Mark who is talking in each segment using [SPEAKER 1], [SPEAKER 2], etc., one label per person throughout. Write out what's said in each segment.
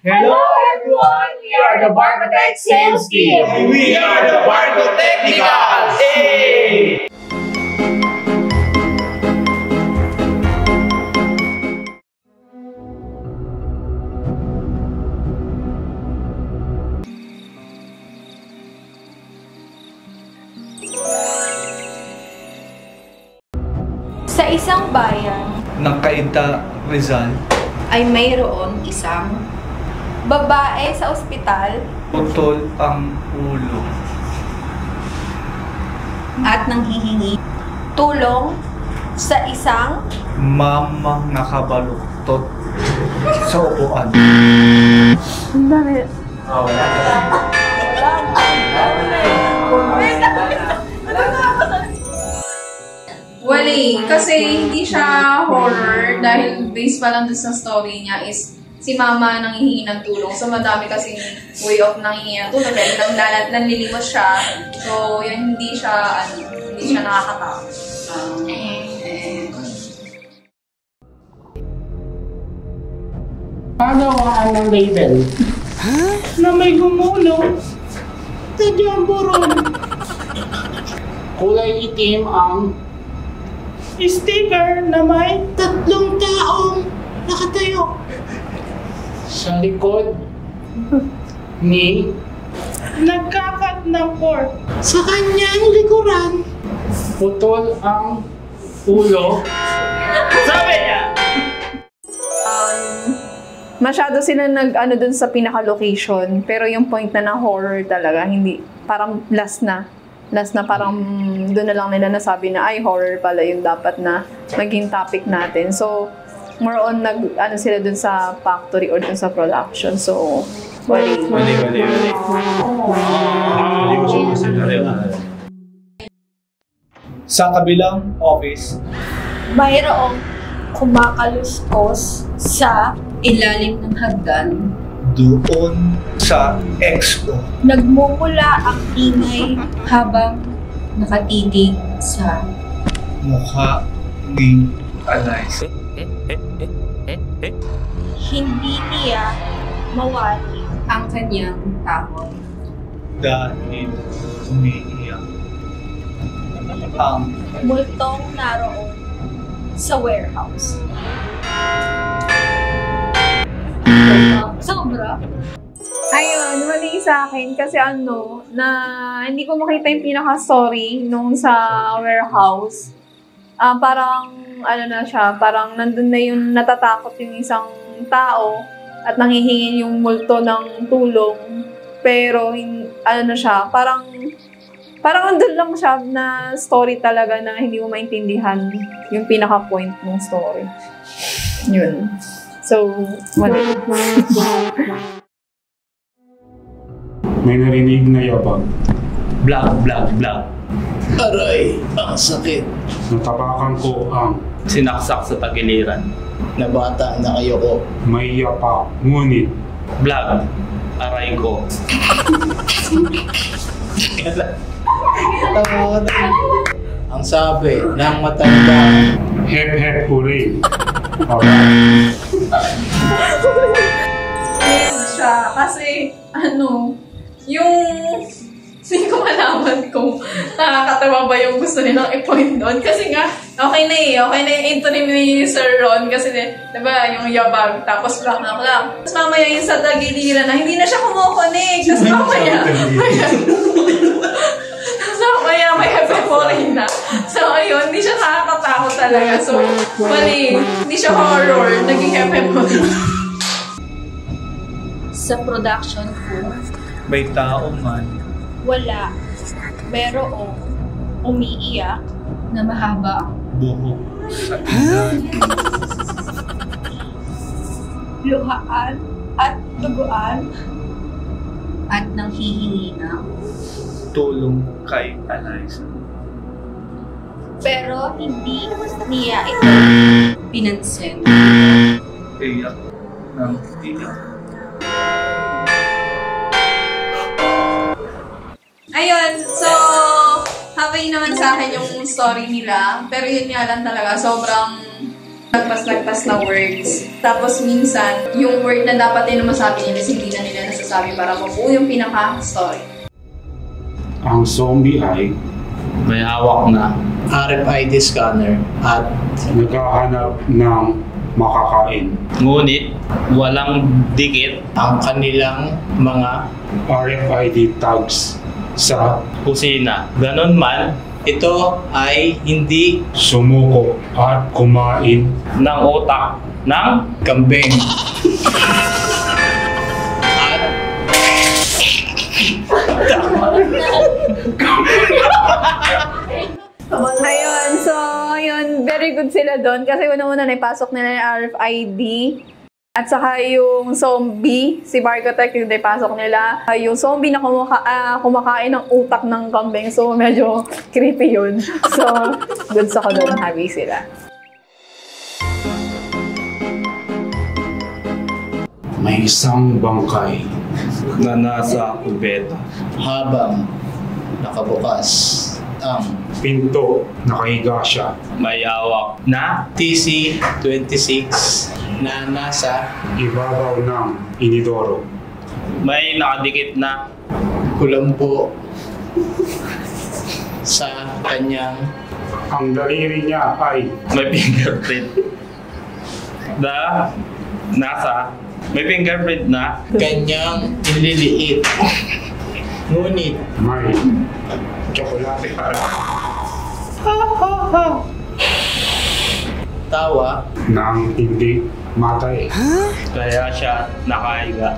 [SPEAKER 1] Hello everyone! We are the Barcotech Sales Team! We are the Barcotechnicals! Hey!
[SPEAKER 2] Sa isang bayan
[SPEAKER 3] ng Cainta, Rizal
[SPEAKER 2] ay mayroon isang babae sa ospital
[SPEAKER 3] putol ang ulo
[SPEAKER 2] at nanghihingi tulong sa isang
[SPEAKER 3] mamang nakabaluktot sa upuan.
[SPEAKER 2] Ang dami.
[SPEAKER 4] Wali, kasi hindi siya horror dahil based pa lang dun sa story niya is si mama nanghihingi ng tulong. So madami kasing way of nanghihingi ng tulong dahil nanlilimos siya. So yan hindi siya nakakatakot.
[SPEAKER 1] Pagawaan ng label. Na may gumulong. Tadyang buron. Kulay itim ang sticker na may 3 taong nakatayo. Sa likod ni nagkakat ng pork. Sa kanyang likuran, putol ang ulo. Sabi niya!
[SPEAKER 4] Masyado sila nag-ano dun sa pinaka-location, pero yung point na horror talaga, hindi, parang last na parang doon na lang nila nasabi na ay horror pala yung dapat na maging topic natin. So, more on ano sila dun sa factory or dun sa production. So, wali.
[SPEAKER 3] Sa kabilang office,
[SPEAKER 2] mayroong kumakaluskos sa ilalim ng hagdan.
[SPEAKER 3] doon sa expo,
[SPEAKER 2] Nagmumula ang ingay habang nakatitig sa
[SPEAKER 3] mukha ni Eliza.
[SPEAKER 2] hindi niya mawali ang kanyang tahon.
[SPEAKER 3] Dahil umiiyak ang
[SPEAKER 2] Multong naroon sa warehouse. Sobra.
[SPEAKER 4] Ayun, mali sa akin kasi na hindi ko makita yung pinaka-story nung sa warehouse. Parang, na siya, parang nandun na yung natatakot yung isang tao at nanghihingi yung multo ng tulong. Pero, na siya, parang andun lang siya na story talaga na hindi mo maintindihan yung pinaka-point ng story. Yun. So, mali.
[SPEAKER 5] May narinig na yabang.
[SPEAKER 3] blag.
[SPEAKER 1] Aray, ang sakit.
[SPEAKER 5] Natapakan ko ang
[SPEAKER 6] Sinaksak sa tagiliran.
[SPEAKER 1] Nabata na kayo ko.
[SPEAKER 5] may yapa, ngunit
[SPEAKER 6] Blag. Aray ko.
[SPEAKER 1] Ang sabi ng matanda.
[SPEAKER 5] hep hooray. Alright.
[SPEAKER 4] Weird siya. Kasi, yung hindi ko malaman kung nakakatawa ba yung gusto nilang i-point doon. Kasi nga, okay na yung entry ni Sir Ron. Kasi, diba, yung yabag, tapos black. Tapos mamaya yung sa tagiliran na hindi na siya kumukonik. Tapos mamaya may epiphany na. So, ayun, hindi siya nakakatakot talaga. So, mali, hindi siya horror, naging epiphany.
[SPEAKER 2] Sa production crew,
[SPEAKER 3] May tao man
[SPEAKER 2] wala, mayroong umiiyak na mahaba,
[SPEAKER 3] buhok sa ilalim,
[SPEAKER 2] luhaan at duguan, at nanghihingi ng
[SPEAKER 3] tulong kay Eliza.
[SPEAKER 2] pero hindi niya ito pinansin.
[SPEAKER 3] Iyak ng iyak.
[SPEAKER 4] Ayun, so, happy naman sa akin yung story nila. Pero yun nga lang talaga, sobrang Lagpas-lagpas na words. Tapos minsan, yung word na dapat din na masabi nila, hindi na nila nasasabi para mabuo yung pinaka-story.
[SPEAKER 5] Ang zombie ay
[SPEAKER 6] May hawak na
[SPEAKER 7] RFID scanner at
[SPEAKER 5] naghahanap ng makakain.
[SPEAKER 6] ngunit walang dikit
[SPEAKER 7] ang kanilang mga
[SPEAKER 5] RFID tags sa
[SPEAKER 6] kusina. Ganon man
[SPEAKER 7] ito ay hindi
[SPEAKER 5] sumuko at kumain
[SPEAKER 6] ng utak ng
[SPEAKER 7] kambing. At
[SPEAKER 4] Ayun, so, yun, very good sila doon. Kasi una-una, naipasok nila yung RFID. At saka yung zombie, si Barkotech yung naipasok nila. Yung zombie na kumakain ng utak ng kambing. So, medyo creepy yun. So, goods ako doon. Happy sila.
[SPEAKER 5] may isang bangkay.
[SPEAKER 6] na nasa kubeta.
[SPEAKER 7] habang nakabukas ang
[SPEAKER 5] Pinto, nakahiga siya.
[SPEAKER 6] May hawak na
[SPEAKER 7] TC-26 na nasa
[SPEAKER 5] Ibabaw ng inidoro.
[SPEAKER 6] may nakadikit na
[SPEAKER 7] kulambo sa kanyang
[SPEAKER 5] Ang daliri niya ay
[SPEAKER 6] may fingerprint. May fingerprint na
[SPEAKER 7] kanyang nililiit. Ngunit
[SPEAKER 5] may tsokolate para
[SPEAKER 7] tawa
[SPEAKER 5] ng hindi matay.
[SPEAKER 6] kaya siya nakahiga.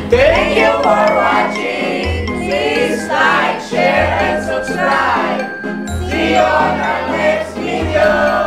[SPEAKER 1] Thank you for watching. Please like, share, and subscribe. See you on our next video.